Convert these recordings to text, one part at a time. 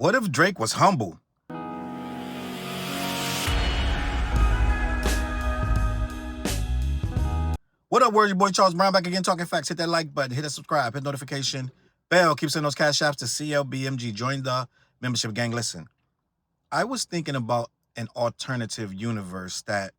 What if Drake was humble? What up, word? Your boy Charles Brown back again, talking facts. Hit that like button, hit that subscribe, hit notification bell. Keep sending those Cashapps to CLBMG. Join the membership gang. Listen, I was thinking about an alternative universe that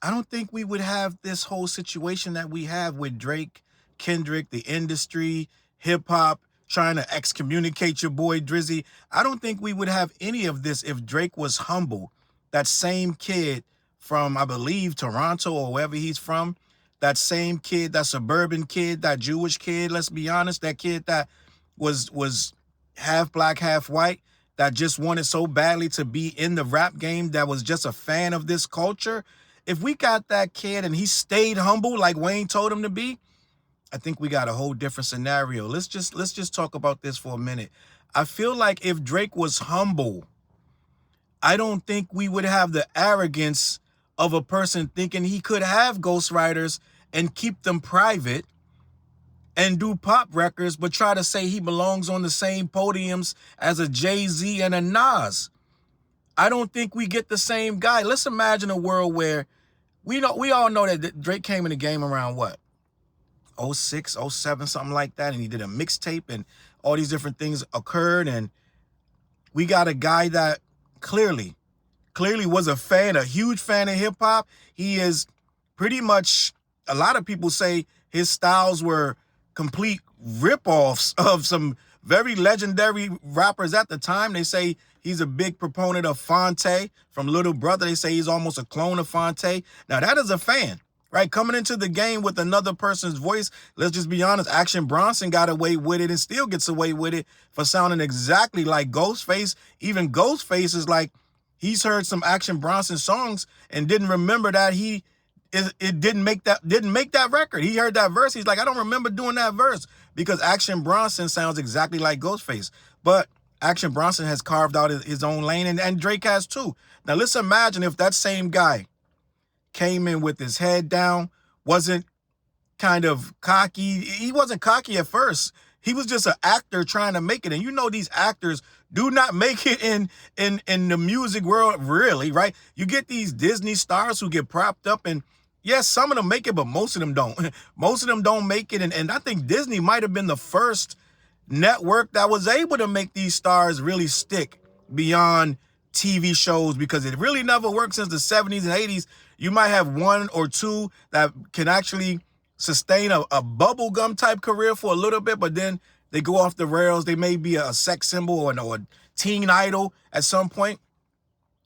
I don't think we would have this whole situation that we have with Drake, Kendrick, the industry, hip hop, trying to excommunicate your boy Drizzy. I don't think we would have any of this if Drake was humble. That same kid from, I believe, Toronto or wherever he's from, that same kid, that suburban kid, that Jewish kid, let's be honest, that kid that was half black, half white, that just wanted so badly to be in the rap game, that was just a fan of this culture. If we got that kid and he stayed humble like Wayne told him to be, I think we got a whole different scenario. Let's just talk about this for a minute. I feel like if Drake was humble, I don't think we would have the arrogance of a person thinking he could have ghostwriters and keep them private and do pop records, but try to say he belongs on the same podiums as a Jay-Z and a Nas. I don't think we get the same guy. Let's imagine a world where we all know that Drake came in the game around what? 06, 07, something like that, and he did a mixtape and all these different things occurred, and we got a guy that clearly was a huge fan of hip-hop. He is pretty much, a lot of people say his styles were complete rip-offs of some very legendary rappers at the time. They say he's a big proponent of Fonte from Little Brother. They say he's almost a clone of Fonte. Now, that is a fan, right? Coming into the game with another person's voice, let's just be honest, Action Bronson got away with it and still gets away with it for sounding exactly like Ghostface. Even Ghostface is like, he's heard some Action Bronson songs and didn't remember that it didn't make that record. He heard that verse. He's like, I don't remember doing that verse, because Action Bronson sounds exactly like Ghostface. But Action Bronson has carved out his own lane, and Drake has too. Now let's imagine if that same guy came in with his head down, wasn't kind of cocky. He wasn't cocky at first. He was just an actor trying to make it. And you know these actors do not make it in the music world, really, right? You get these Disney stars who get propped up, and yes, some of them make it, but most of them don't. Most of them don't make it. And I think Disney might have been the first network that was able to make these stars really stick beyond TV shows, because it really never worked since the 70s and 80s. You might have one or two that can actually sustain a bubblegum type career for a little bit, but then they go off the rails. They may be a sex symbol or a teen idol at some point.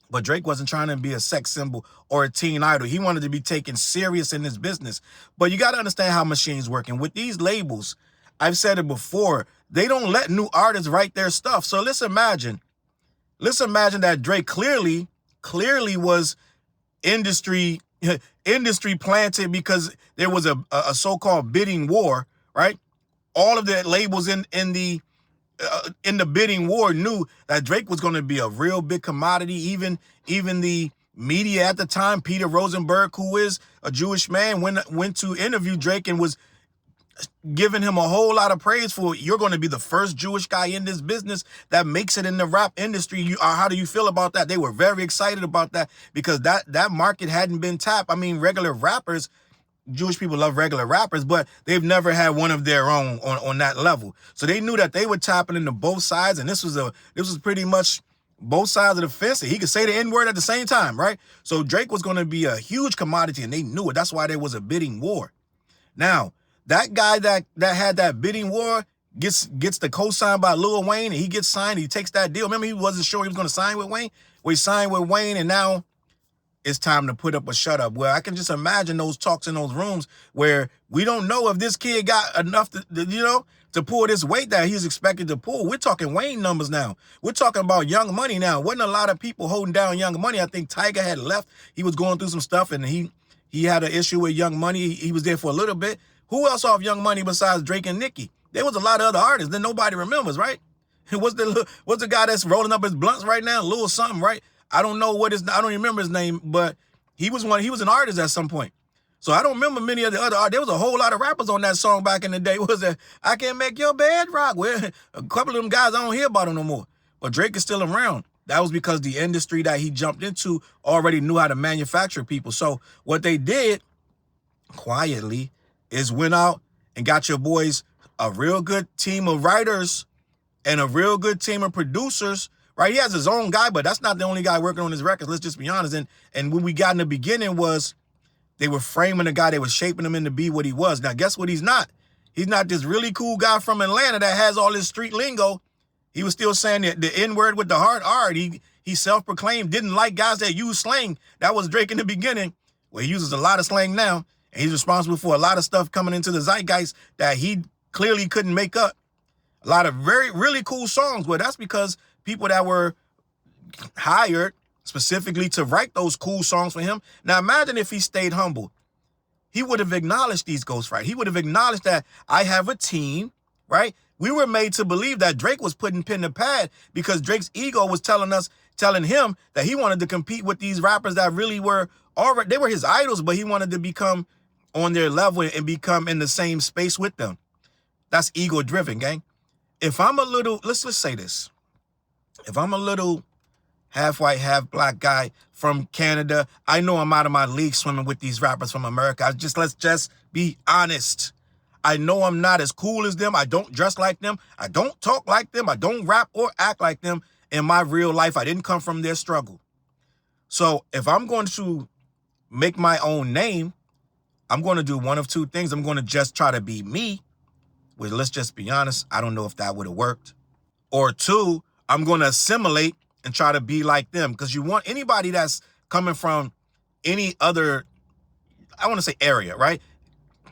But Drake wasn't trying to be a sex symbol or a teen idol. He wanted to be taken serious in this business. But you got to understand how machines work. And with these labels, I've said it before, they don't let new artists write their stuff. So let's imagine that Drake clearly was industry planted, because there was a so-called bidding war, right? All of the labels in the bidding war knew that Drake was going to be a real big commodity. Even the media at the time, Peter Rosenberg, who is a Jewish man, went to interview Drake and was giving him a whole lot of praise for, you're going to be the first Jewish guy in this business that makes it in the rap industry. How do you feel about that? They were very excited about that, because that market hadn't been tapped. I mean, regular rappers, Jewish people love regular rappers, but they've never had one of their own on that level. So they knew that they were tapping into both sides, and this was pretty much both sides of the fence. He could say the N-word at the same time, right? So Drake was going to be a huge commodity, and they knew it. That's why there was a bidding war. Now, that guy that had that bidding war gets the co-sign by Lil Wayne, and he gets signed. He takes that deal. Remember, he wasn't sure he was going to sign with Wayne? Well, he signed with Wayne, and now it's time to put up or shut up. Well, I can just imagine those talks in those rooms where we don't know if this kid got enough to pull this weight that he's expected to pull. We're talking Wayne numbers now. We're talking about Young Money now. Wasn't a lot of people holding down Young Money. I think Tiger had left. He was going through some stuff, and he had an issue with Young Money. He was there for a little bit. Who else off Young Money besides Drake and Nicki? There was a lot of other artists that nobody remembers, right? What's the guy that's rolling up his blunts right now? Lil something, right? I don't remember his name, but he was an artist at some point. So I don't remember many of the other artists. There was a whole lot of rappers on that song back in the day. Was it I Can't Make Your Bed Rock? Well, a couple of them guys, I don't hear about them no more. but Drake is still around. That was because the industry that he jumped into already knew how to manufacture people. So what they did quietly is went out and got your boys a real good team of writers and a real good team of producers, right? He has his own guy, but that's not the only guy working on his records. Let's just be honest. And when we got in the beginning was they were framing the guy, they were shaping him into be what he was. Now, guess what he's not? He's not this really cool guy from Atlanta that has all this street lingo. He was still saying the N-word with the hard R. He self-proclaimed didn't like guys that use slang. That was Drake in the beginning. Well, he uses a lot of slang now, and he's responsible for a lot of stuff coming into the zeitgeist that he clearly couldn't make up. A lot of really cool songs. Well, that's because people that were hired specifically to write those cool songs for him. Now, imagine if he stayed humble. He would have acknowledged these ghostwriters. He would have acknowledged that I have a team, right? We were made to believe that Drake was putting pen to pad because Drake's ego was telling him that he wanted to compete with these rappers that really were already, they were his idols, but he wanted to become on their level and become in the same space with them. That's ego driven, gang. If I'm a little, let's say this. If I'm a little half white, half black guy from Canada, I know I'm out of my league swimming with these rappers from America. Let's just be honest. I know I'm not as cool as them. I don't dress like them. I don't talk like them. I don't rap or act like them in my real life. I didn't come from their struggle. So if I'm going to make my own name, I'm going to do one of two things. I'm going to just try to be me. Well, let's just be honest. I don't know if that would have worked. Or two, I'm going to assimilate and try to be like them. Because you want anybody that's coming from any other, I want to say area, right?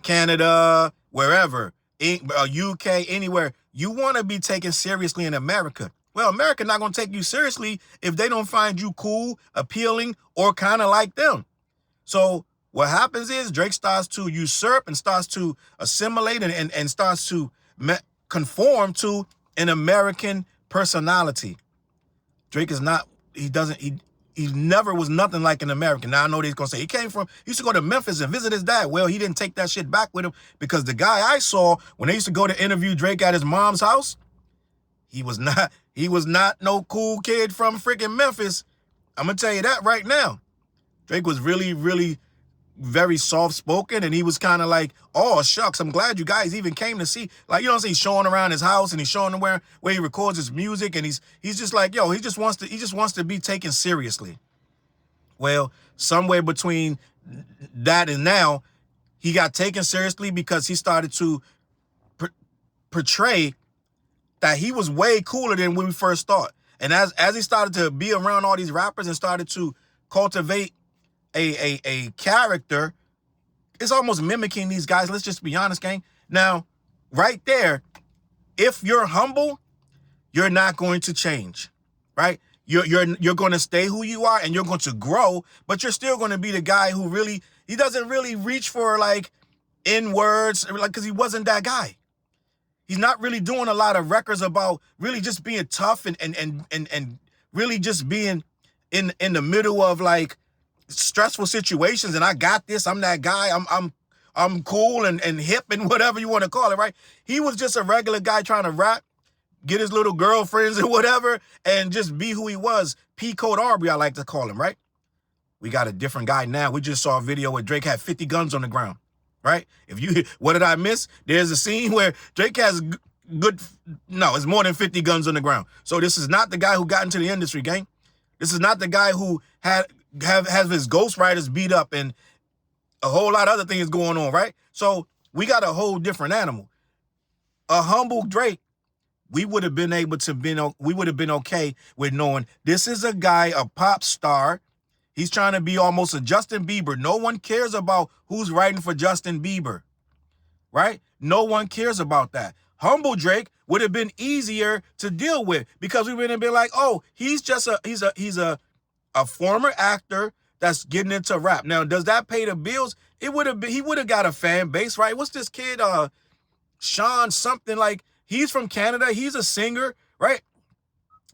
Canada, wherever, UK, anywhere. You want to be taken seriously in America. Well, America not going to take you seriously if they don't find you cool, appealing, or kind of like them. So what happens is Drake starts to usurp and starts to assimilate and starts to conform to an American personality. Drake is not, he never was nothing like an American. Now I know they're going to say he used to go to Memphis and visit his dad. Well, he didn't take that shit back with him because the guy I saw when they used to go to interview Drake at his mom's house, he was not no cool kid from freaking Memphis. I'm going to tell you that right now. Drake was really, really very soft-spoken, and he was kind of like, oh, shucks, I'm glad you guys even came to see. Like, you know what I'm saying? He's showing around his house, and he's showing them where he records his music, and he's just like, yo, he just wants to be taken seriously. Well, somewhere between that and now, he got taken seriously because he started to portray that he was way cooler than when we first thought. And as he started to be around all these rappers and started to cultivate a character, it's almost mimicking these guys. Let's just be honest, gang. Now, right there, if you're humble, you're not going to change, right? You're going to stay who you are and you're going to grow, but you're still going to be the guy who he doesn't really reach for like N-words, like, because he wasn't that guy. He's not really doing a lot of records about really just being tough and really just being in the middle of like stressful situations. And I got this. I'm that guy. I'm cool and hip and whatever you want to call it, right? He was just a regular guy trying to rap, get his little girlfriends and whatever, and just be who he was. P. Code Aubrey, I like to call him, right? We got a different guy now. We just saw a video where Drake had 50 guns on the ground. Right? What did I miss? There's a scene where Drake has it's more than 50 guns on the ground. So this is not the guy who got into the industry, gang. This is not the guy who has his ghostwriters beat up and a whole lot of other things going on, right? So we got a whole different animal. A humble Drake, we would have been okay with knowing this is a guy, a pop star. He's trying to be almost a Justin Bieber. No one cares about who's writing for Justin Bieber, right? No one cares about that. Humble Drake would have been easier to deal with because we would have been like, oh, he's a former actor that's getting into rap. Now, does that pay the bills? He would have got a fan base, right? What's this kid, Sean something, like he's from Canada. He's a singer, right?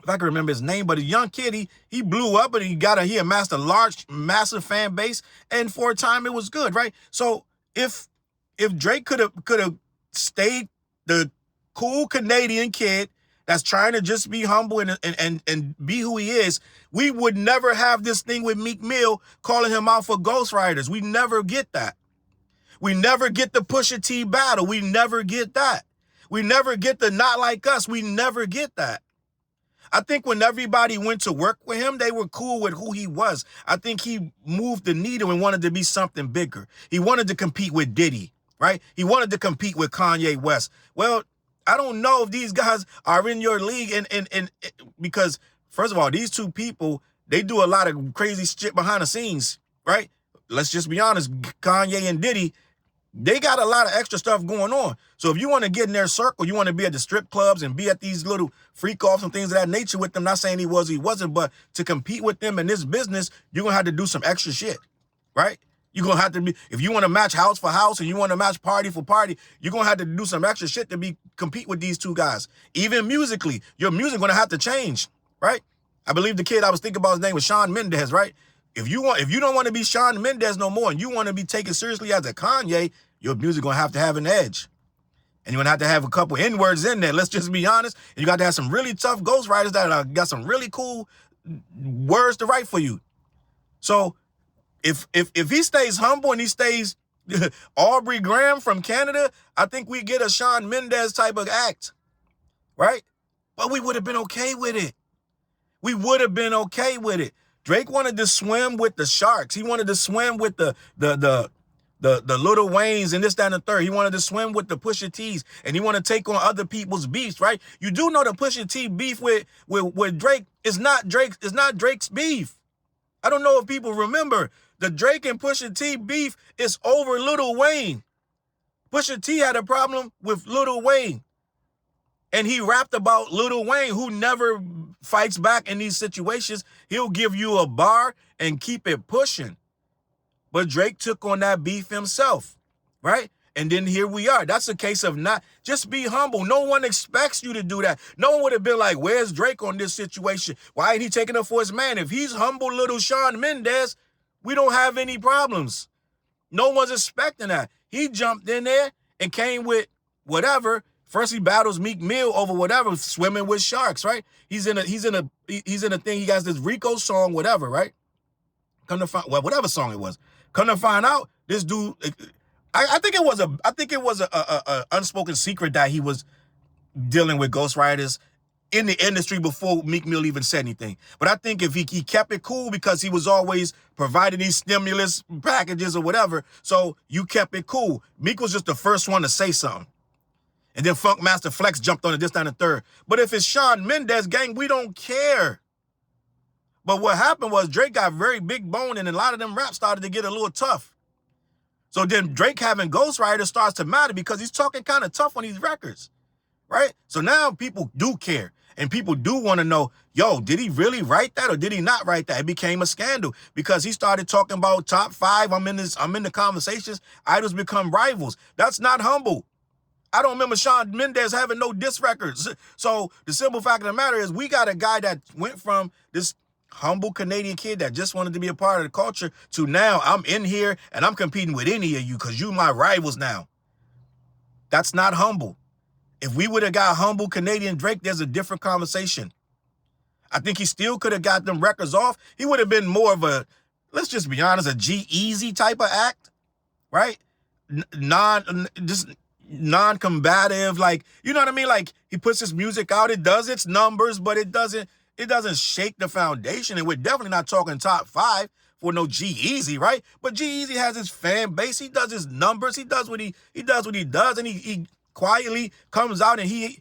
If I can remember his name, but a young kid, he blew up and he amassed a massive fan base, and for a time it was good, right? So if Drake could have stayed the cool Canadian kid that's trying to just be humble and be who he is, we would never have this thing with Meek Mill calling him out for ghostwriters. We never get that. We never get the Pusha T battle. We never get that. We never get the not like us. We never get that. I think when everybody went to work with him, they were cool with who he was. I think he moved the needle and wanted to be something bigger. He wanted to compete with Diddy, right? He wanted to compete with Kanye West. Well, I don't know if these guys are in your league and because, first of all, these two people, they do a lot of crazy shit behind the scenes, right? Let's just be honest, Kanye and Diddy, they got a lot of extra stuff going on. So if you want to get in their circle, you want to be at the strip clubs and be at these little freak-offs and things of that nature with them, not saying he was or he wasn't, but to compete with them in this business, you're going to have to do some extra shit, right? You're going to have to be, if you want to match house for house and you want to match party for party, you're going to have to do some extra shit to compete with these two guys. Even musically, your music going to have to change, right? I believe the kid I was thinking about, his name was Shawn Mendes, right? If you don't want to be Shawn Mendes no more and you want to be taken seriously as a Kanye, your music going to have an edge. And you're going to have a couple N-words in there. Let's just be honest. And you got to have some really tough ghostwriters that got some really cool words to write for you. So if he stays humble and he stays Aubrey Graham from Canada, I think we get a Shawn Mendes type of act, right? But we would have been okay with it. We would have been okay with it. Drake wanted to swim with the sharks. He wanted to swim with the Lil Waynes and this, that, and the third. He wanted to swim with the Pusha T's, and he wanted to take on other people's beefs, right? You do know the Pusha T beef with Drake is not Drake's beef. I don't know if people remember. The Drake and Pusha T beef is over Lil Wayne. Pusha T had a problem with Lil Wayne. And he rapped about Lil Wayne, who never fights back in these situations. He'll give you a bar and keep it pushing. But Drake took on that beef himself, right? And then here we are. That's a case of not, just be humble. No one expects you to do that. No one would have been like, where's Drake on this situation? Why ain't he taking up for his man? If he's humble little Shawn Mendes, we don't have any problems. No one's expecting that. He jumped in there and came with whatever. First he battles Meek Mill over whatever, swimming with sharks, right? He's in a thing. He has this Rico song, whatever, right? Come to find, well, whatever song it was. Come to find out, this dude, I think it was a unspoken secret that he was dealing with ghostwriters in the industry before Meek Mill even said anything. But I think if he kept it cool because he was always providing these stimulus packages or whatever, so you kept it cool. Meek was just the first one to say something. And then Funk Master Flex jumped on it, this, that, and the third. But if it's Shawn Mendes, gang, we don't care. But what happened was Drake got very big bone and a lot of them raps started to get a little tough. So then Drake having ghostwriters starts to matter because he's talking kind of tough on these records, right? So now people do care and people do want to know, yo, did he really write that or did he not write that? It became a scandal because he started talking about top 5. I'm in the conversations. Idols become rivals. That's not humble. I don't remember Shawn Mendes having no diss records. So the simple fact of the matter is we got a guy that went from this humble Canadian kid that just wanted to be a part of the culture to now I'm in here and I'm competing with any of you because you my rivals now. That's not humble. If we would have got humble Canadian Drake, there's a different conversation. I think he still could have got them records off. He would have been more of a, let's just be honest, a G-Eazy type of act, right? Non-combative, like, you know what I mean? Like, he puts his music out, it does its numbers, but it doesn't shake the foundation. And we're definitely not talking top 5 for no G-Eazy, right? But G-Eazy has his fan base. He does his numbers. He does what he does, and he quietly comes out and he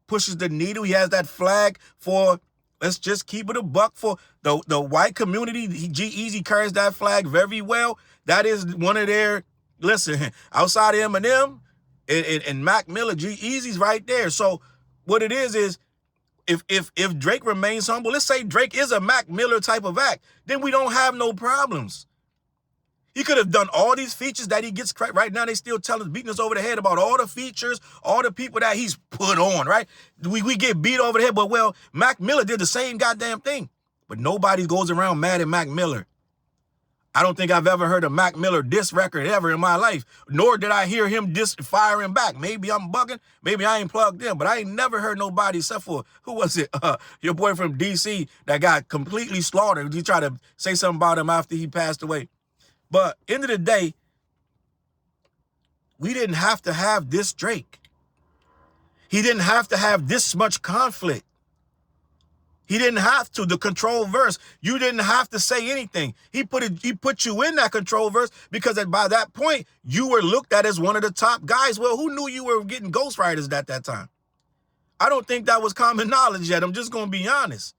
pushes the needle. He has that flag for, let's just keep it a buck, for the white community. G-Eazy carries that flag very well. That is one of their, listen, outside of Eminem and Mac Miller, G-Eazy's right there. So what it is if Drake remains humble, let's say Drake is a Mac Miller type of act, then we don't have no problems. He could have done all these features that he gets credit. Right now, they still beating us over the head about all the features, all the people that he's put on, right? We get beat over the head, but well, Mac Miller did the same goddamn thing. But nobody goes around mad at Mac Miller. I don't think I've ever heard a Mac Miller diss record ever in my life, nor did I hear him firing back. Maybe I'm bugging, maybe I ain't plugged in, but I ain't never heard nobody except for, who was it? Your boy from DC that got completely slaughtered. He tried to say something about him after he passed away. But end of the day, we didn't have to have this Drake. He didn't have to have this much conflict. He didn't have to. The control verse, you didn't have to say anything. He put you in that control verse because by that point, you were looked at as one of the top guys. Well, who knew you were getting ghostwriters at that time? I don't think that was common knowledge yet. I'm just going to be honest.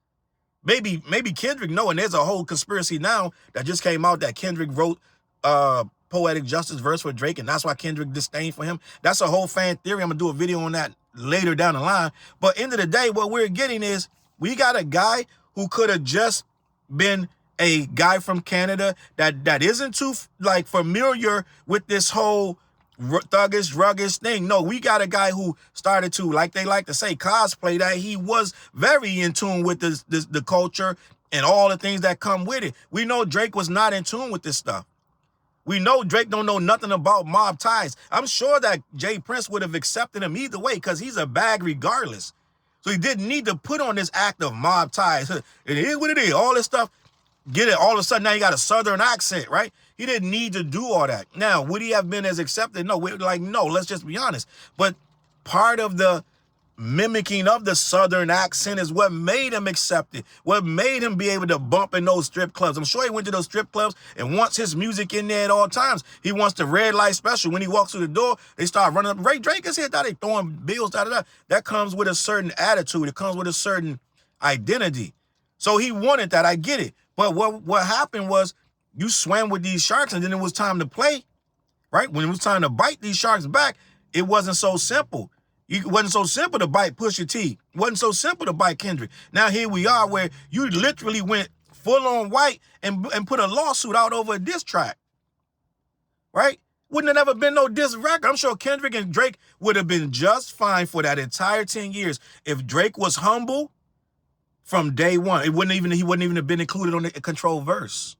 Maybe Kendrick knowing there's a whole conspiracy now that just came out that Kendrick wrote Poetic Justice verse for Drake, and that's why Kendrick disdained for him. That's a whole fan theory. I'm going to do a video on that later down the line. But end of the day, what we're getting is we got a guy who could have just been a guy from Canada that isn't too like familiar with this whole thuggish, ruggish thing. No, we got a guy who started to, like they like to say, cosplay, that he was very in tune with the culture and all the things that come with it. We know Drake was not in tune with this stuff. We know Drake don't know nothing about mob ties. I'm sure that Jay Prince would have accepted him either way because he's a bag regardless. So he didn't need to put on this act of mob ties. It is what it is. All this stuff, get it. All of a sudden now you got a Southern accent, right? He didn't need to do all that. Now, would he have been as accepted? No, no, let's just be honest. But part of the mimicking of the Southern accent is what made him accepted, what made him be able to bump in those strip clubs. I'm sure he went to those strip clubs and wants his music in there at all times. He wants the red light special. When he walks through the door, they start running up. Ray Drake is here, they throwing bills, That comes with a certain attitude. It comes with a certain identity. So he wanted that. I get it. But what happened was you swam with these sharks and then it was time to play, right? When it was time to bite these sharks back, it wasn't so simple. It wasn't so simple to bite Pusha T. It wasn't so simple to bite Kendrick. Now here we are where you literally went full on white and put a lawsuit out over a diss track, right? Wouldn't have never been no diss record. I'm sure Kendrick and Drake would have been just fine for that entire 10 years. If Drake was humble from day one, he wouldn't even have been included on the control verse.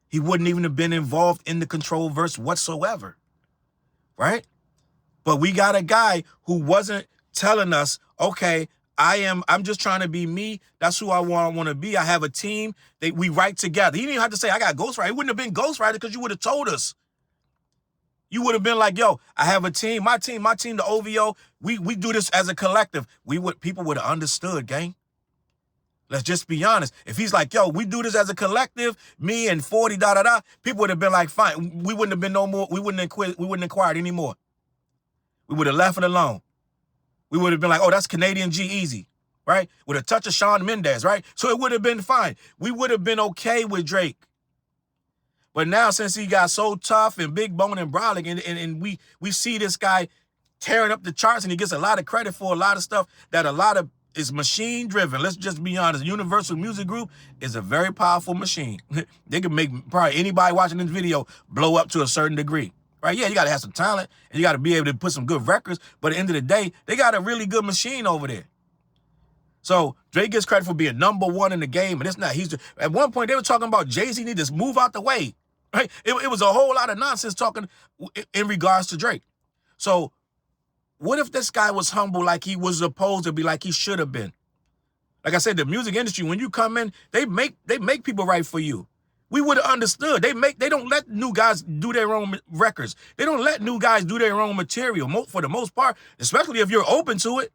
He wouldn't even have been involved in the control verse whatsoever, right? But we got a guy who wasn't telling us, okay, I'm just trying to be me. That's who I want to be. I have a team. We write together. He didn't even have to say, I got ghostwriter. It wouldn't have been ghostwriter because you would have told us. You would have been like, yo, I have a team. My team, the OVO, we do this as a collective. People would have understood, gang. Let's just be honest. If he's like, yo, we do this as a collective, me and 40, people would have been like, fine. We wouldn't have been no more. We wouldn't have inquired anymore. We would have left it alone. We would have been like, oh, that's Canadian G-Eazy, right? With a touch of Shawn Mendes, right? So it would have been fine. We would have been okay with Drake. But now since he got so tough and big bone and brolic, and we see this guy tearing up the charts and he gets a lot of credit for a lot of stuff that a lot of is machine driven. Let's just be honest. Universal Music Group is a very powerful machine. They can make probably anybody watching this video blow up to a certain degree. Right? Yeah, you got to have some talent and you got to be able to put some good records. But at the end of the day, they got a really good machine over there. So Drake gets credit for being #1 in the game. And it's not, at one point they were talking about Jay-Z need to move out the way. Right? It was a whole lot of nonsense talking in regards to Drake. So what if this guy was humble like he was supposed to be, like he should have been? Like I said, the music industry, when you come in, they make people write for you. We would have understood. They don't let new guys do their own records. They don't let new guys do their own material for the most part, especially if you're open to it,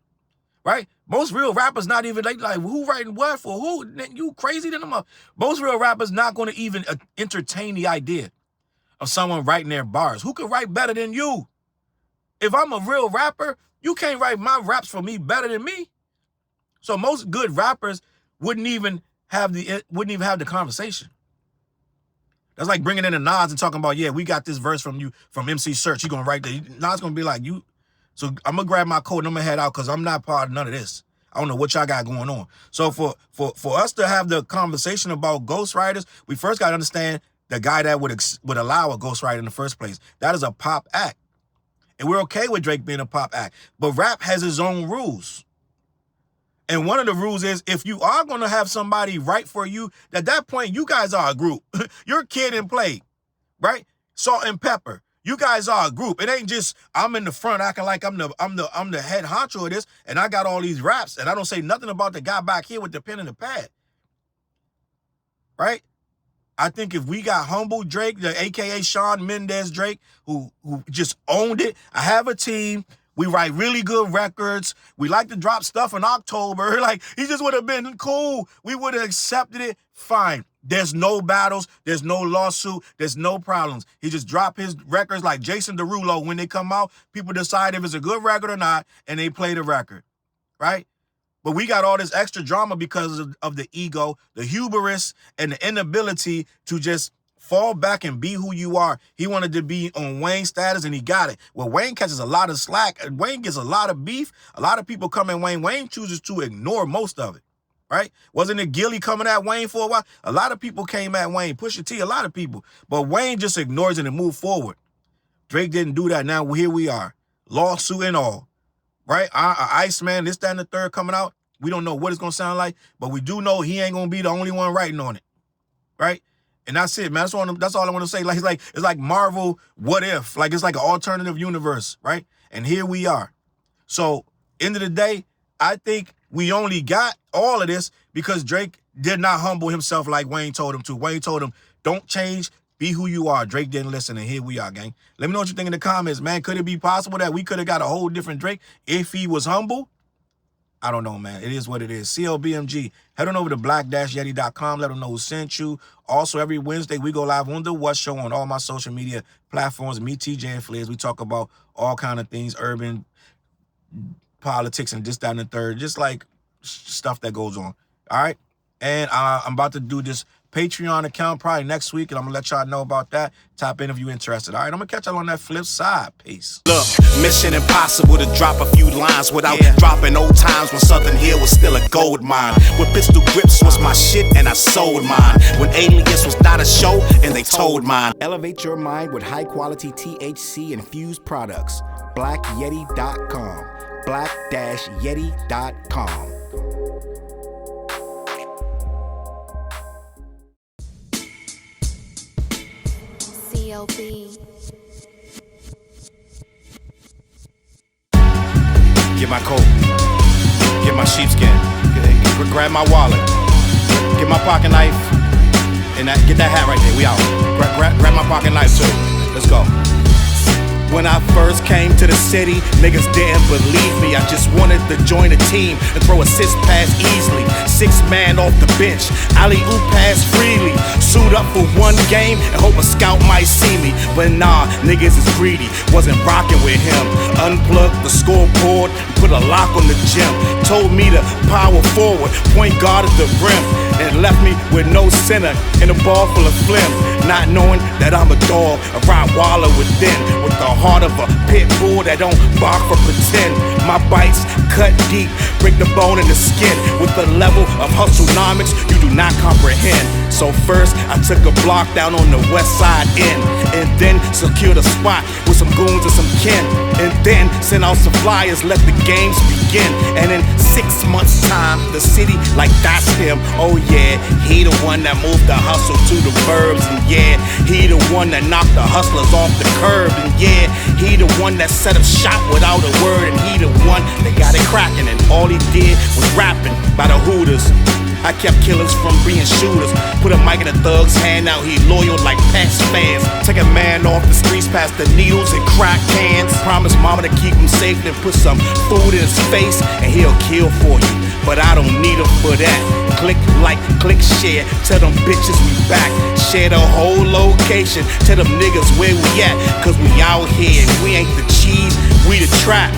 right? Most real rappers not even, like who writing what for who? You crazy than them up. Most real rappers not going to even entertain the idea of someone writing their bars. Who could write better than you? If I'm a real rapper, you can't write my raps for me better than me. So most good rappers wouldn't even have the conversation. That's like bringing in the Nas and talking about, yeah, we got this verse from you, from MC Search. You gonna write that? Nas gonna be like, you. So I'm gonna grab my coat and I'm gonna head out because I'm not part of none of this. I don't know what y'all got going on. So for us to have the conversation about ghostwriters, we first gotta understand the guy that would allow a ghostwriter in the first place. That is a pop act, and we're okay with Drake being a pop act. But rap has its own rules. And one of the rules is if you are going to have somebody write for you, at that point, you guys are a group. You're Kid and Play, right? Salt and Pepper. You guys are a group. It ain't just I'm in the front acting like I'm the head honcho of this, and I got all these raps, and I don't say nothing about the guy back here with the pen and the pad. Right? I think if we got humble Drake, the AKA Shawn Mendes Drake, who just owned it. I have a team. We write really good records. We like to drop stuff in October. Like, he just would have been cool. We would have accepted it. Fine. There's no battles. There's no lawsuit. There's no problems. He just dropped his records like Jason Derulo. When they come out, people decide if it's a good record or not, and they play the record. Right? But we got all this extra drama because of the ego, the hubris, and the inability to just fall back and be who you are. He wanted to be on Wayne's status, and he got it. Well, Wayne catches a lot of slack. Wayne gets a lot of beef. A lot of people come at Wayne. Wayne chooses to ignore most of it, right? Wasn't it Gilly coming at Wayne for a while? A lot of people came at Wayne. Pusha T, a lot of people. But Wayne just ignores it and moved forward. Drake didn't do that. Now here we are. Lawsuit and all, right? Iceman, this, that, and the third coming out. We don't know what it's going to sound like, but we do know he ain't going to be the only one writing on it, right? And that's it, man. That's all I want to say. Like it's like Marvel What If. Like it's like an alternative universe, right? And here we are. So, end of the day, I think we only got all of this because Drake did not humble himself like Wayne told him to. Wayne told him, don't change, be who you are. Drake didn't listen, and here we are, gang. Let me know what you think in the comments, man. Could it be possible that we could have got a whole different Drake if he was humble? I don't know, man. It is what it is. CLBMG. Head on over to black-yeti.com. Let them know who sent you. Also, every Wednesday, we go live on The What Show on all my social media platforms. Me, TJ, and Flares. We talk about all kind of things, urban politics, and this, that, and the third. Just like stuff that goes on. All right? And I'm about to do this Patreon account probably next week, and I'm going to let y'all know about that. Tap in if you're interested. All right, I'm going to catch y'all on that flip side. Peace. Look, mission impossible to drop a few lines without dropping old times when Southern Hill was still a gold mine. When pistol grips was my shit and I sold mine. When Alias was not a show and they told mine. Elevate your mind with high quality THC infused products. BlackYeti.com. Black-Yeti.com. CLB. Get my coat, get my sheepskin, grab my wallet, get my pocket knife, and get that hat right there. We out. Grab my pocket knife too. Let's go. When I first came to the city, niggas didn't believe me. I just wanted to join a team and throw assist pass easily. 6 man off the bench, alley-oop pass freely. Suit up for one game and hope a scout might see me. But nah, niggas is greedy, wasn't rocking with him. Unplugged the scoreboard, put a lock on the gym. Told me to power forward, point guard at the rim. And left me with no center and a ball full of phlegm. Not knowing that I'm a dog, a Rottweiler within. With the heart of a pit bull that don't bark for pretend. My bites cut deep, break the bone and the skin. With the level of hustlenomics you do not comprehend. So first I took a block down on the west side end, and then secured a spot with some goons and some kin. And then sent out some flyers, let the games begin. And in 6 months time, the city like that's him. Oh yeah, he the one that moved the hustle to the burbs. And yeah, he the one that knocked the hustlers off the curb. And yeah, he the one that set up shop without a word. And he the one that got it cracking, and all he did was rapping by the Hooters. I kept killers from being shooters. Put a mic in a thug's hand, now he loyal like Pats fans. Take a man off the streets past the needles and crack cans. Promise mama to keep him safe, then put some food in his face, and he'll kill for you. But I don't need him for that. Click like, click share, tell them bitches we back. Share the whole location, tell them niggas where we at. Cause we out here, we ain't the cheese, we the trap.